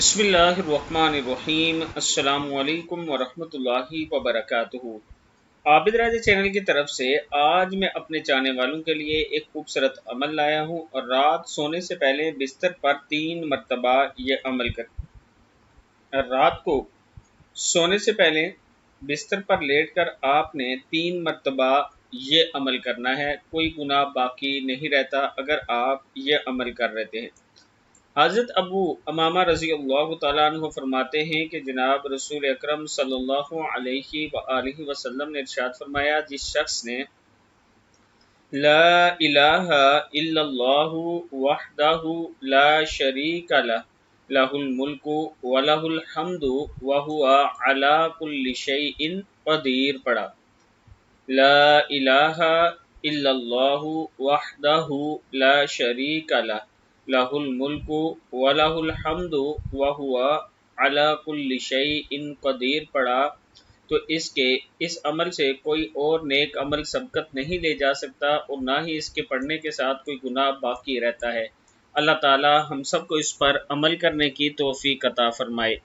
बिस्मिल्लाहिर्रहमानिर्रहीम। अस्सलामुअलैकुम वरहमतुल्लाहि वबरकातुहू। आबिद राजा चैनल की तरफ से आज मैं अपने चाहने वालों के लिए एक खूबसूरत अमल लाया हूँ और रात सोने से पहले बिस्तर पर 3 मरतबा ये अमल कर। रात को सोने से पहले बिस्तर पर लेटकर आपने 3 मरतबा ये अमल करना है। कोई गुनाह बाकी नहीं रहता अगर आप ये अमल कर लेते हैं। हज़रत अबू अमामा रज़ी अल्लाह तआला अन्हु फरमाते हैं कि जनाब रसूल अकरम सल्लल्लाहु अलैहि वसल्लम ने इरशाद फरमाया, जिस शख्स ने ला इलाहा इल्लल्लाहु वहदहु ला शरीका लहुल मुल्कु व लहुल हम्दु व हुवा अला कुल्लि शैइन क़दीर पढ़ा। ला इलाहा इल्लल्लाहु वहदहु ला शरीका लहुल मुल्कु व लहुल हम्दु व हुवा अला कुल्लि शैइन क़दीर पढ़ा तो इस अमल से कोई और नेक अमल सबकत नहीं ले जा सकता और ना ही इसके पढ़ने के साथ कोई गुनाह बाकी रहता है। अल्लाह ताला हम सब को इस पर अमल करने की तौफीक अता फरमाए।